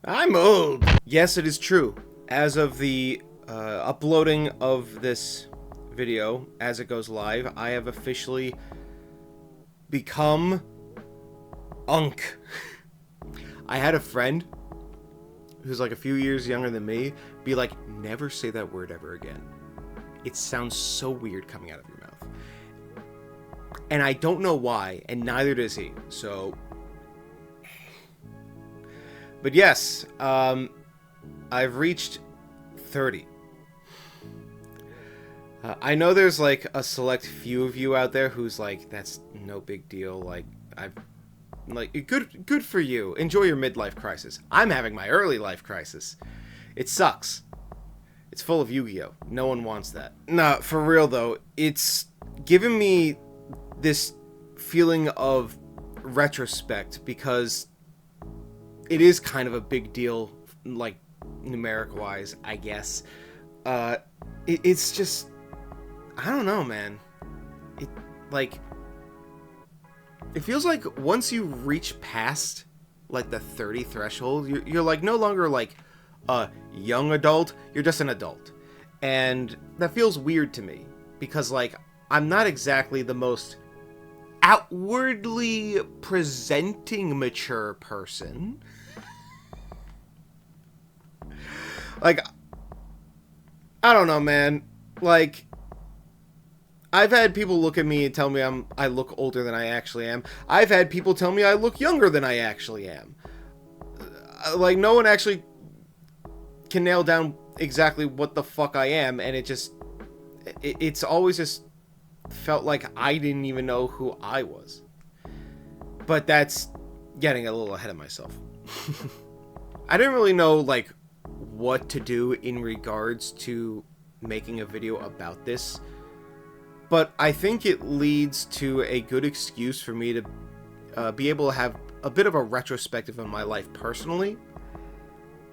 I'm old. Yes, it is true. As of the uploading of this video, as it goes live, I have officially become Unk. I had a friend who's like a few years younger than me be like, never say that word ever again. It sounds so weird coming out of your mouth. And I don't know why, and neither does he. So, but yes, I've reached 30. I know there's like a select few of you out there who's like, that's no big deal. Like, good for you. Enjoy your midlife crisis. I'm having my early life crisis. It sucks. It's full of Yu-Gi-Oh. No one wants that. Nah, for real though, it's given me this feeling of retrospect because it is kind of a big deal, like numeric wise, I guess. It's just, I don't know, man. It feels like once you reach past like the 30 threshold, you're like no longer like a young adult, you're just an adult. And that feels weird to me because like I'm not exactly the most outwardly presenting mature person. Like, I don't know, man. Like, I've had people look at me and tell me I look older than I actually am. I've had people tell me I look younger than I actually am. Like, no one actually can nail down exactly what the fuck I am, and it's always just felt like I didn't even know who I was. But that's getting a little ahead of myself. I didn't really know, like, what to do in regards to making a video about this. But I think it leads to a good excuse for me to be able to have a bit of a retrospective of my life personally.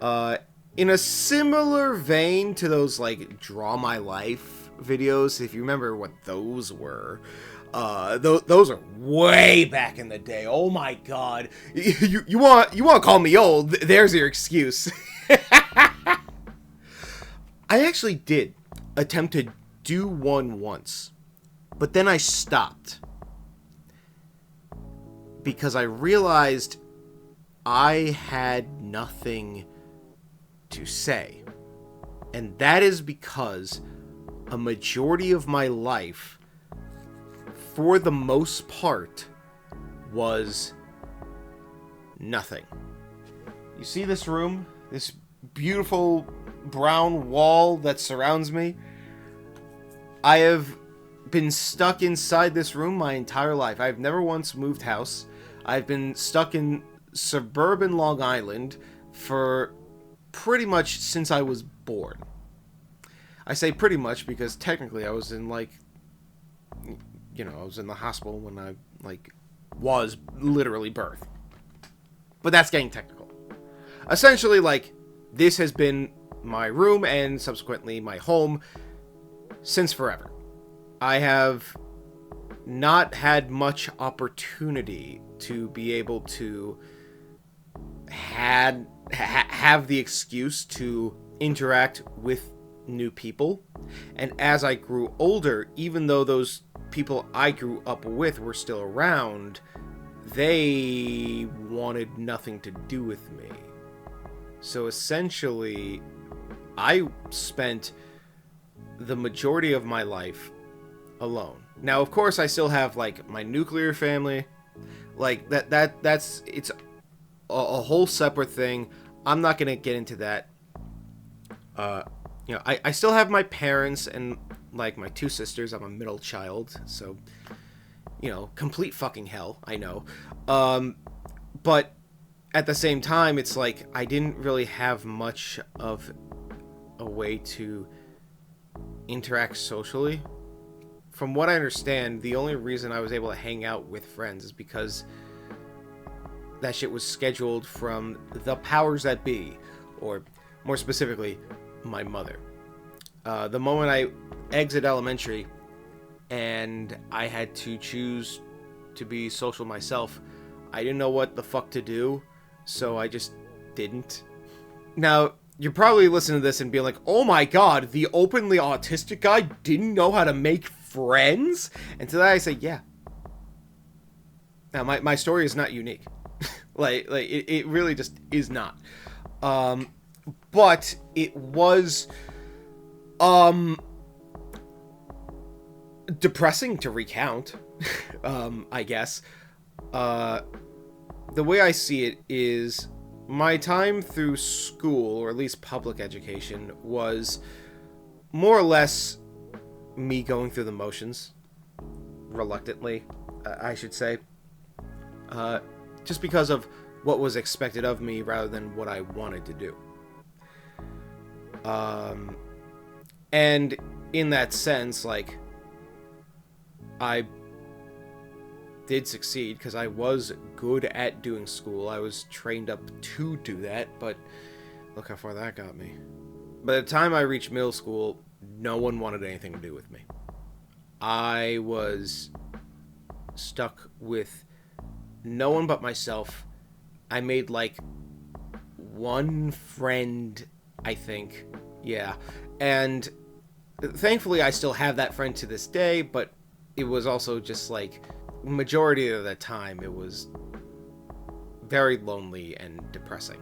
In a similar vein to those, like, Draw My Life videos, if you remember what those were. Those are way back in the day. Oh my god. You want to call me old? There's your excuse. I actually did attempt to do one once. But then I stopped because I realized I had nothing to say. And that is because a majority of my life, for the most part, was nothing. You see this room? This beautiful brown wall that surrounds me? I have been stuck inside this room my entire life. I've never once moved house. I've been stuck in suburban Long Island for pretty much since I was born. I say pretty much because technically I was in I was in the hospital when I was literally birthed. But that's getting technical. Essentially, this has been my room and subsequently my home since forever. I have not had much opportunity to be able to have the excuse to interact with new people. And as I grew older, even though those people I grew up with were still around, they wanted nothing to do with me. So essentially, I spent the majority of my life alone. Now, of course, I still have my nuclear family. It's a whole separate thing. I'm not gonna get into that. I still have my parents and my two sisters. I'm a middle child, so complete fucking hell, I know. But at the same time, it's I didn't really have much of a way to interact socially. From what I understand, the only reason I was able to hang out with friends is because that shit was scheduled from the powers that be, or more specifically, my mother. The moment I exit elementary and I had to choose to be social myself, I didn't know what the fuck to do, so I just didn't. Now, you're probably listening to this and being like, oh my god, the openly autistic guy didn't know how to make friends? And to that I say, yeah. Now, my story is not unique. it really just is not. But it was, depressing to recount, I guess. The way I see it is my time through school, or at least public education, was more or less me going through the motions, reluctantly, I should say. Just because of what was expected of me rather than what I wanted to do. And in that sense, like, I did succeed because I was good at doing school. I was trained up to do that, but look how far that got me. By the time I reached middle school, no one wanted anything to do with me. I was stuck with no one but myself. I made like one friend, I think. Yeah. And thankfully I still have that friend to this day, but it was also just like, majority of the time it was very lonely and depressing.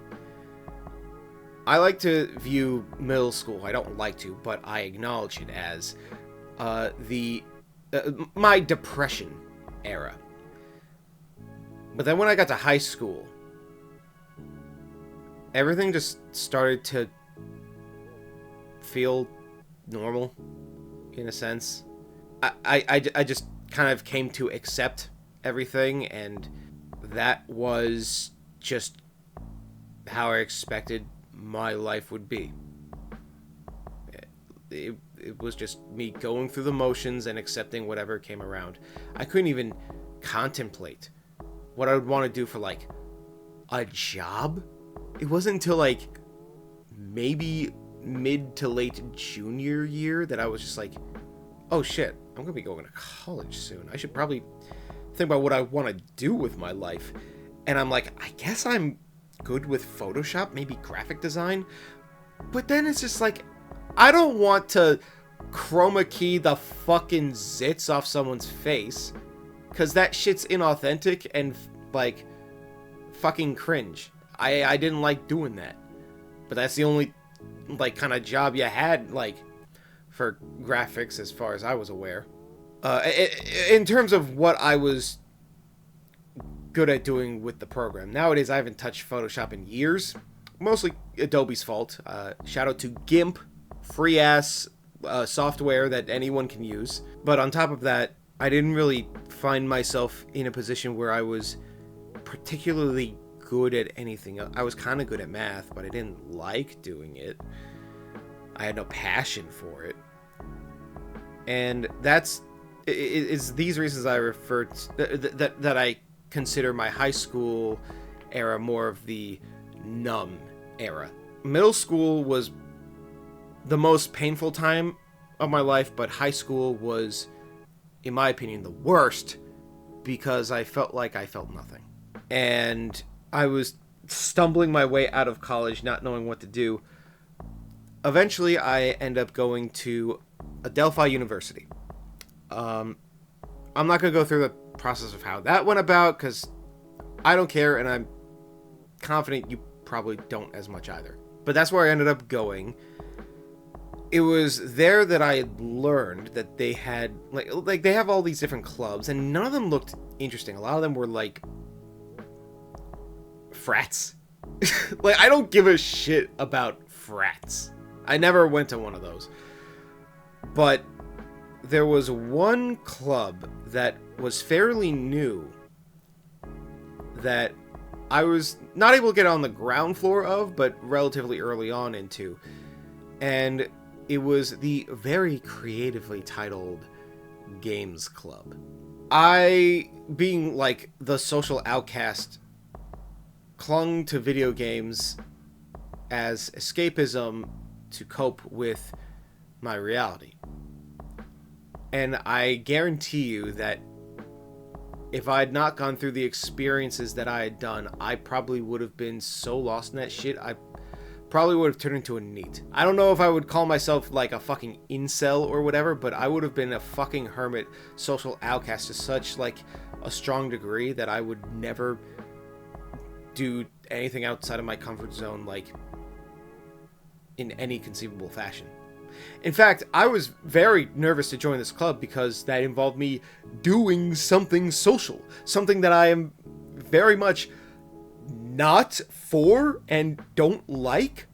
I like to view middle school, I don't like to, but I acknowledge it as my depression era. But then when I got to high school, everything just started to feel normal, in a sense. I just kind of came to accept everything, and that was just how I expected my life would be. It was just me going through the motions and accepting whatever came around. I couldn't even contemplate what I would want to do for, like, a job. It wasn't until, like, maybe mid to late junior year that I was just like, oh shit, I'm gonna be going to college soon. I should probably think about what I want to do with my life. And I'm like, I guess I'm good with Photoshop, maybe graphic design. But then it's just like, I don't want to chroma key the fucking zits off someone's face, because that shit's inauthentic and, like, fucking cringe. I didn't like doing that. But that's the only, like, kind of job you had, like, for graphics as far as I was aware. In terms of what I was good at doing with the program. Nowadays, I haven't touched Photoshop in years. Mostly Adobe's fault. Shout out to GIMP. Free-ass software that anyone can use. But on top of that, I didn't really find myself in a position where I was particularly good at anything. I was kind of good at math, but I didn't like doing it. I had no passion for it. And it's these reasons I refer to, that I consider my high school era more of the numb era. Middle school was the most painful time of my life, but high school was, in my opinion, the worst, because I felt like I felt nothing. And I was stumbling my way out of college, not knowing what to do. Eventually, I end up going to Adelphi University. I'm not going to go through the process of how that went about, because I don't care, and I'm confident you probably don't as much either. But that's where I ended up going. It was there that I learned that they had, like they have all these different clubs, and none of them looked interesting. A lot of them were, like, frats. Like, I don't give a shit about frats. I never went to one of those. But there was one club that was fairly new that I was not able to get on the ground floor of, but relatively early on into. And it was the very creatively titled Games Club. I, being like the social outcast, clung to video games as escapism to cope with my reality. And I guarantee you that if I had not gone through the experiences that I had done, I probably would have been so lost in that shit, I probably would have turned into a NEET. I don't know if I would call myself like a fucking incel or whatever, but I would have been a fucking hermit, social outcast to such like a strong degree that I would never do anything outside of my comfort zone, like in any conceivable fashion. In fact, I was very nervous to join this club because that involved me doing something social, something that I am very much not for and don't like.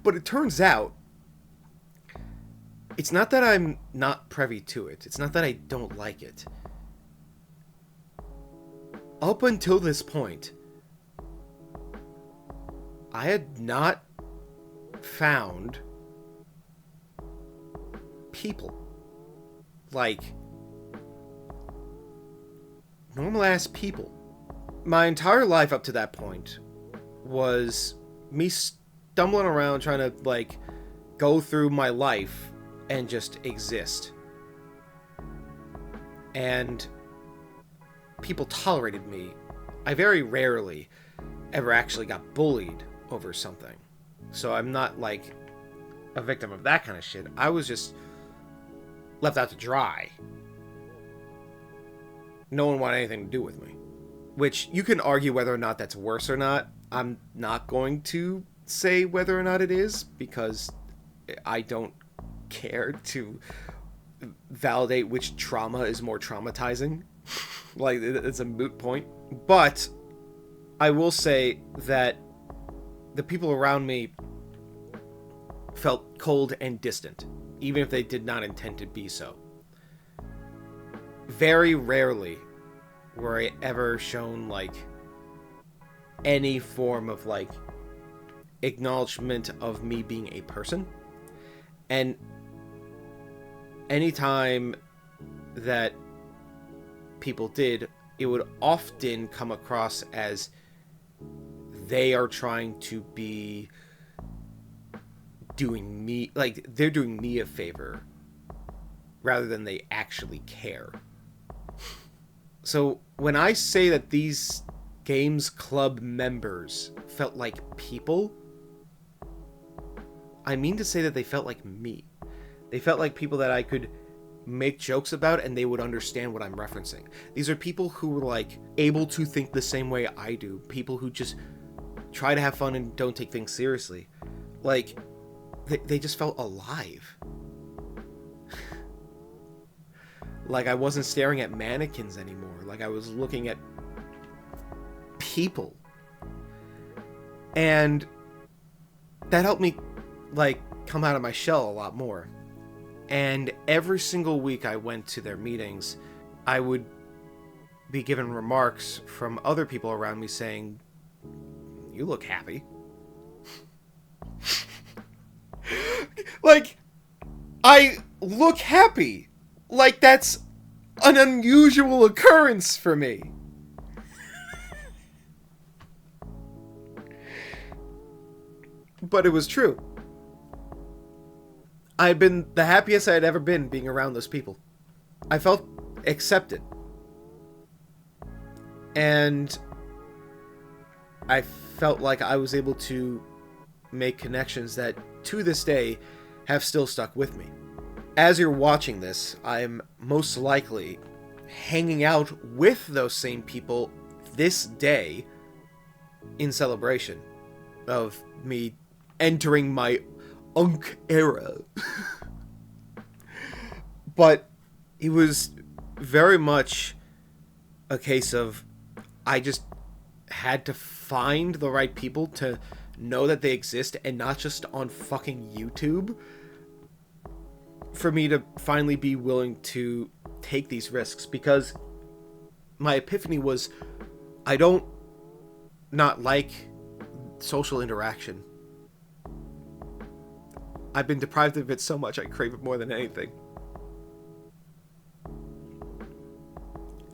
But it turns out it's not that I'm not privy to it. It's not that I don't like it. Up until this point, I had not found people like normal ass people. My entire life up to that point was me stumbling around trying to like go through my life and just exist, and people tolerated me. I very rarely ever actually got bullied over something, so I'm not like a victim of that kind of shit. I was just left out to dry. No one wanted anything to do with me, which you can argue whether or not that's worse or not. I'm not going to say whether or not it is, because I don't care to validate which trauma is more traumatizing. Like, it's a moot point. But I will say that the people around me felt cold and distant, even if they did not intend to be so. Very rarely were I ever shown like any form of like acknowledgement of me being a person. And anytime that people did, it would often come across as they are trying to be doing me, like they're doing me a favor rather than they actually care. So when I say that these games club members felt like people, I mean to say that they felt like me. They felt like people that I could make jokes about and they would understand what I'm referencing. These are people who were like able to think the same way I do. People who just try to have fun and don't take things seriously. Like, they just felt alive. Like I wasn't staring at mannequins anymore. Like I was looking at people. And that helped me like come out of my shell a lot more. And every single week I went to their meetings, I would be given remarks from other people around me saying, "You look happy." Like, I look happy. Like, that's an unusual occurrence for me. But it was true. I'd been the happiest I had ever been being around those people. I felt accepted. And I felt like I was able to make connections that, to this day, have still stuck with me. As you're watching this, I'm most likely hanging out with those same people this day in celebration of me entering my Unk era. But it was very much a case of I just had to find the right people to know that they exist, and not just on fucking YouTube, for me to finally be willing to take these risks. Because my epiphany was, I don't not like social interaction. I've been deprived of it so much I crave it more than anything.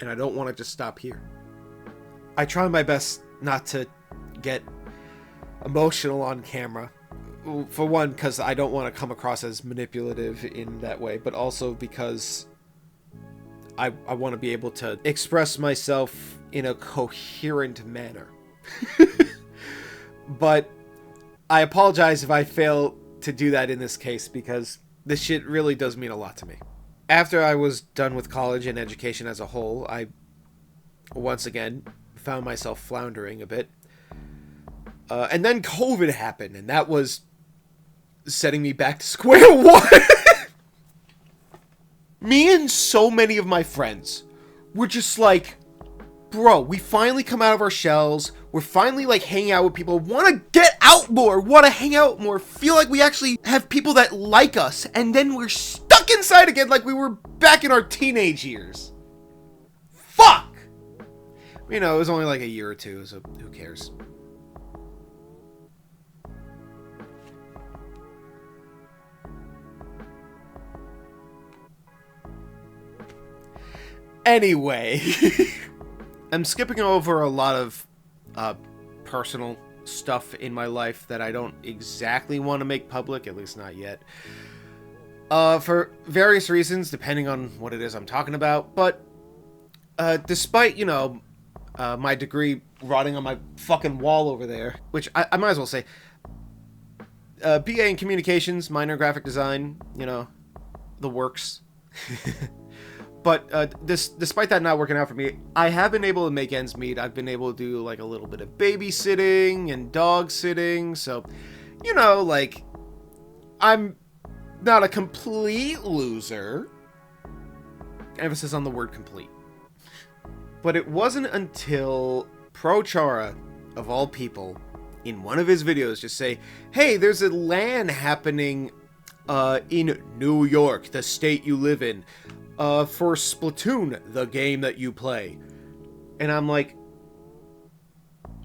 And I don't want to just stop here. I try my best not to get emotional on camera. For one, because I don't want to come across as manipulative in that way, but also because I want to be able to express myself in a coherent manner. But I apologize if I fail to do that in this case, because this shit really does mean a lot to me. After I was done with college and education as a whole, I once again found myself floundering a bit. And then COVID happened, and that was setting me back to square one. Me and so many of my friends were just like, bro, we finally come out of our shells. We're finally like hanging out with people. Want to get out more. Want to hang out more. Feel like we actually have people that like us. And then we're stuck inside again like we were back in our teenage years. Fuck! You know, it was only like a year or two, so who cares? Anyway, I'm skipping over a lot of personal stuff in my life that I don't exactly want to make public, at least not yet. For various reasons, depending on what it is I'm talking about. But despite, you know, my degree rotting on my fucking wall over there, which I might as well say, BA in communications, minor graphic design, you know, the works. But despite that not working out for me, I have been able to make ends meet. I've been able to do like a little bit of babysitting and dog sitting. So, you know, like, I'm not a complete loser. Emphasis on the word complete. But it wasn't until ProChara, of all people, in one of his videos just say, hey, there's a LAN happening in New York, the state you live in. For Splatoon, the game that you play. And I'm like,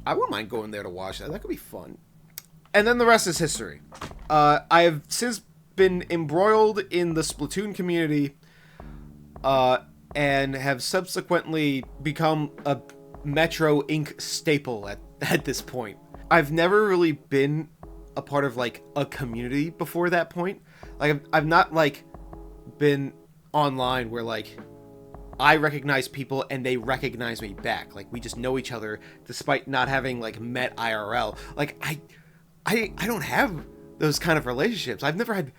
I wouldn't mind going there to watch that. That could be fun. And then the rest is history. I have since been embroiled in the Splatoon community, and have subsequently become a Metro Inc. staple at this point. I've never really been a part of, like, a community before that point. Like, I've not, like, been online where like I recognize people and they recognize me back. Like we just know each other despite not having like met IRL. Like I don't have those kind of relationships. I've never had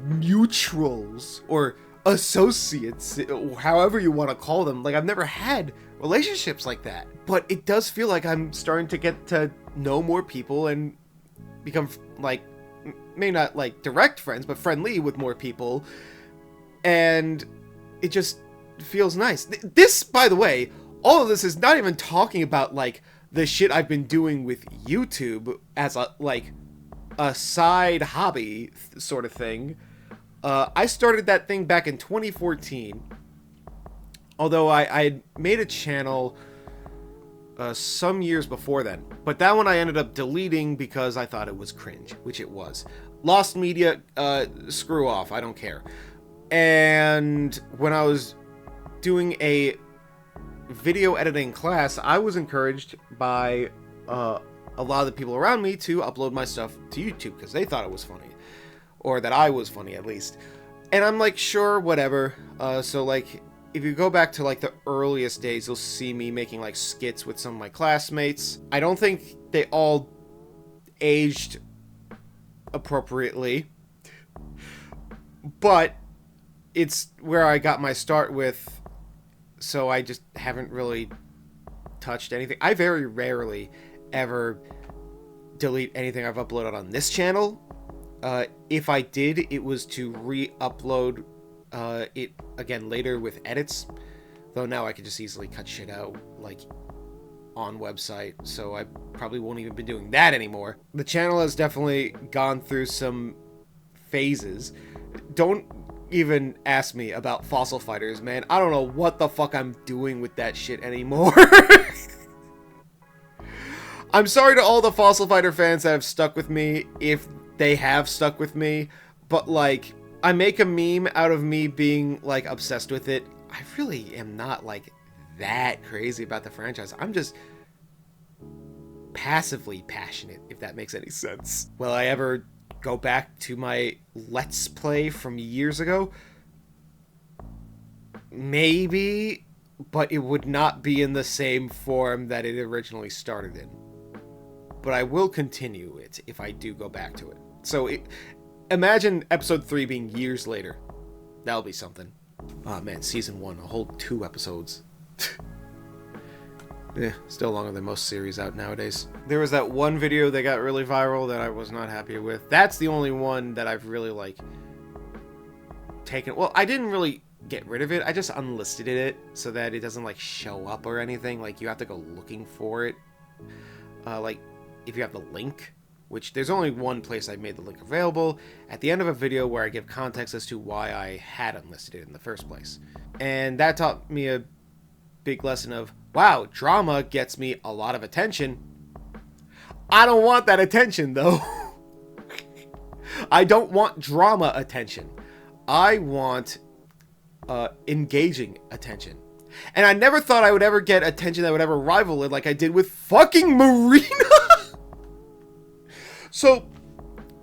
neutrals or associates, however you want to call them. Like I've never had relationships like that. But it does feel like I'm starting to get to know more people and become like, maybe not like direct friends, but friendly with more people. And it just feels nice. This, by the way, all of this is not even talking about, like, the shit I've been doing with YouTube as a, like, a side hobby sort of thing. I started that thing back in 2014. Although I made a channel some years before then. But that one I ended up deleting because I thought it was cringe, which it was. Lost media, screw off, I don't care. And when I was doing a video editing class, I was encouraged by a lot of the people around me to upload my stuff to YouTube because they thought it was funny. Or that I was funny, at least. And I'm like, sure, whatever. So, like, if you go back to, like, the earliest days, you'll see me making, like, skits with some of my classmates. I don't think they all aged appropriately. But it's where I got my start with, so I just haven't really touched anything. I very rarely ever delete anything I've uploaded on this channel. If I did, it was to re-upload it again later with edits. Though now I can just easily cut shit out, like, on website, so I probably won't even be doing that anymore. The channel has definitely gone through some phases. Don't even ask me about Fossil Fighters, man. I don't know what the fuck I'm doing with that shit anymore. I'm sorry to all the Fossil Fighter fans that have stuck with me, if they have stuck with me, but, like, I make a meme out of me being, like, obsessed with it. I really am not, like, that crazy about the franchise. I'm just passively passionate, if that makes any sense. Will I ever go back to my Let's Play from years ago? Maybe, but it would not be in the same form that it originally started in. but I will continue it if I do go back to it. So imagine episode 3 being years later. That'll be something. Oh man, season 1, a whole 2 episodes. Yeah, still longer than most series out nowadays. There was that one video that got really viral that I was not happy with. That's the only one that I've really, like, taken... Well, I didn't really get rid of it. I just unlisted it so that it doesn't, like, show up or anything. Like, you have to go looking for it. Like, if you have the link, which there's only one place I made the link available, at the end of a video where I give context as to why I had unlisted it in the first place. And that taught me a big lesson of, wow, drama gets me a lot of attention. I don't want that attention, though. I don't want drama attention. I want engaging attention. And I never thought I would ever get attention that would ever rival it like I did with fucking Marina. So,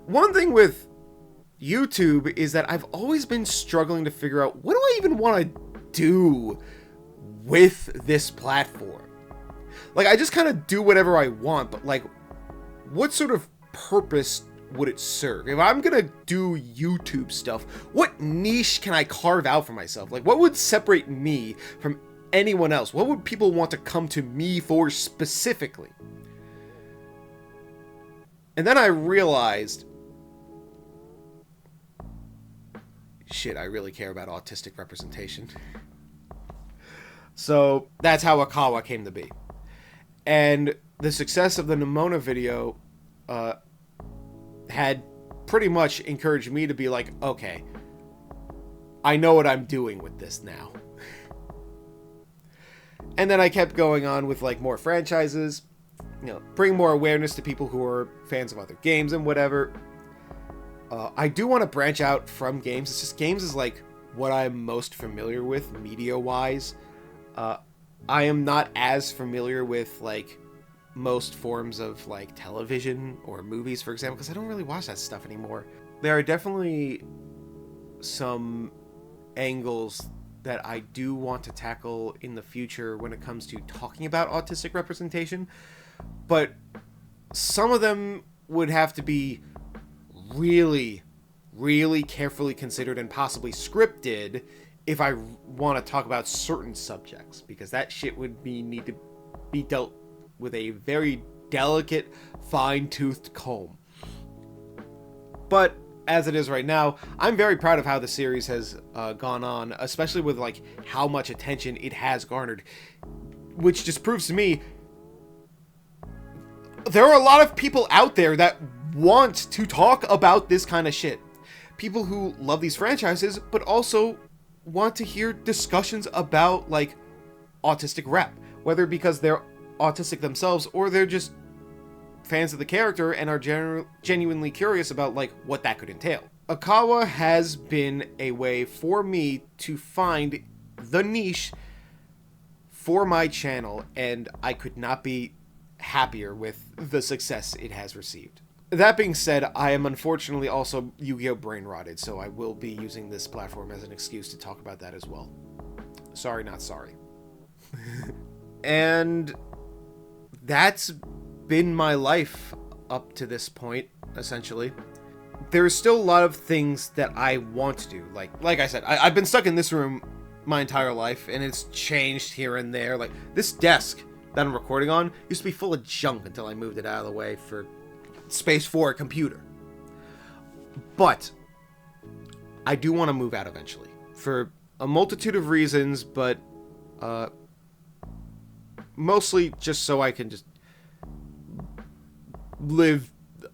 one thing with YouTube is that I've always been struggling to figure out, what do I even want to do with this platform? Like, I just kind of do whatever I want, but like, what sort of purpose would it serve? If I'm gonna do YouTube stuff, what niche can I carve out for myself? Like, what would separate me from anyone else? What would people want to come to me for specifically? And then I realized, shit, I really care about autistic representation. So that's how Akawa came to be. And the success of the Nimona video had pretty much encouraged me to be like, okay, I know what I'm doing with this now. And then I kept going on with like more franchises, you know, bring more awareness to people who are fans of other games and whatever. I do want to branch out from games. It's just games is like what I'm most familiar with media-wise. I am not as familiar with like most forms of like television or movies, for example, because I don't really watch that stuff anymore. There are definitely some angles that I do want to tackle in the future when it comes to talking about autistic representation, but some of them would have to be really, really carefully considered and possibly scripted if I want to talk about certain subjects, because that shit would need to be dealt with a very delicate, fine-toothed comb. But as it is right now, I'm very proud of how the series has gone on, especially with like how much attention it has garnered, which just proves to me there are a lot of people out there that want to talk about this kind of shit. People who love these franchises, but also want to hear discussions about like autistic rep, whether because they're autistic themselves or they're just fans of the character and are genuinely curious about like what that could entail. Akawa has been a way for me to find the niche for my channel, and I could not be happier with the success it has received. That being said, I am unfortunately also Yu-Gi-Oh! Brain rotted, so I will be using this platform as an excuse to talk about that as well. Sorry, not sorry. And that's been my life up to this point, essentially. There's still a lot of things that I want to do. Like I said, I've been stuck in this room my entire life, and it's changed here and there. Like, this desk that I'm recording on used to be full of junk until I moved it out of the way for space for a computer. But I do want to move out eventually for a multitude of reasons, but mostly just so I can just live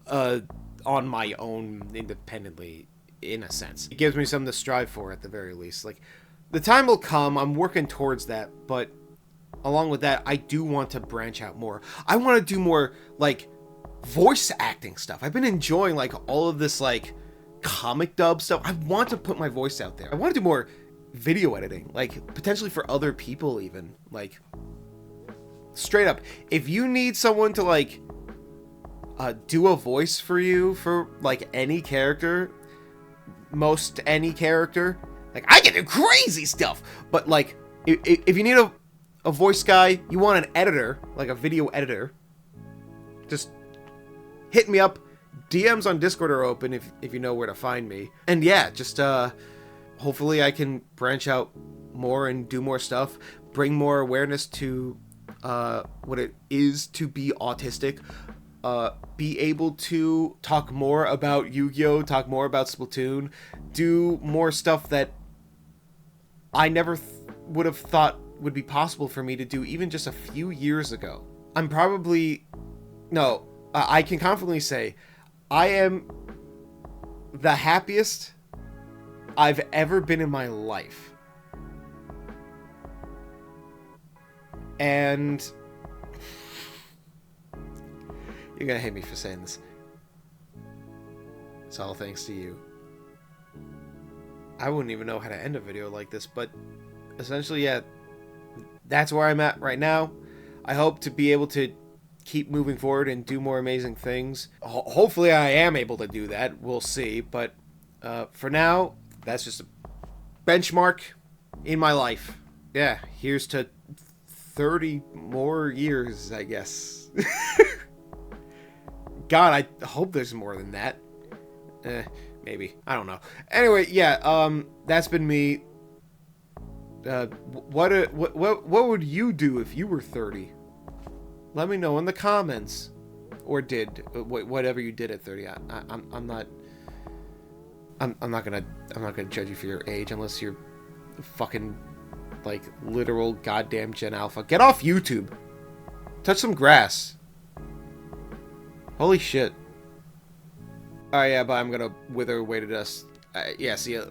on my own independently, in a sense. It gives me something to strive for at the very least. Like, the time will come, I'm working towards that, but along with that, I do want to branch out more. I want to do more like voice acting stuff. I've been enjoying like all of this like comic dub stuff. I want to put my voice out there. I want to do more video editing, like potentially for other people even. Like, straight up, if you need someone to like do a voice for you for like any character, most any character, like I can do crazy stuff. But like if you need a voice guy, you want an editor, like a video editor, just hit me up. DMs on Discord are open if you know where to find me. And yeah, just hopefully I can branch out more and do more stuff, bring more awareness to what it is to be autistic, be able to talk more about Yu-Gi-Oh!, talk more about Splatoon, do more stuff that I never would have thought would be possible for me to do even just a few years ago. I'm probably... No, I can confidently say I am the happiest I've ever been in my life. And you're gonna hate me for saying this. It's all thanks to you. I wouldn't even know how to end a video like this, but essentially, yeah, that's where I'm at right now. I hope to be able to keep moving forward and do more amazing things. Hopefully I am able to do that. We'll see. But for now, that's just a benchmark in my life. Yeah, here's to 30 more years, I guess. God, I hope there's more than that. Maybe. I don't know. Anyway, yeah, that's been me. What would you do if you were 30? Let me know in the comments, or did whatever you did at 30. I'm not gonna judge you for your age unless you're fucking like literal goddamn Gen Alpha. Get off YouTube. Touch some grass. Holy shit. Alright, yeah, but I'm gonna wither away to dust. Yeah, see ya.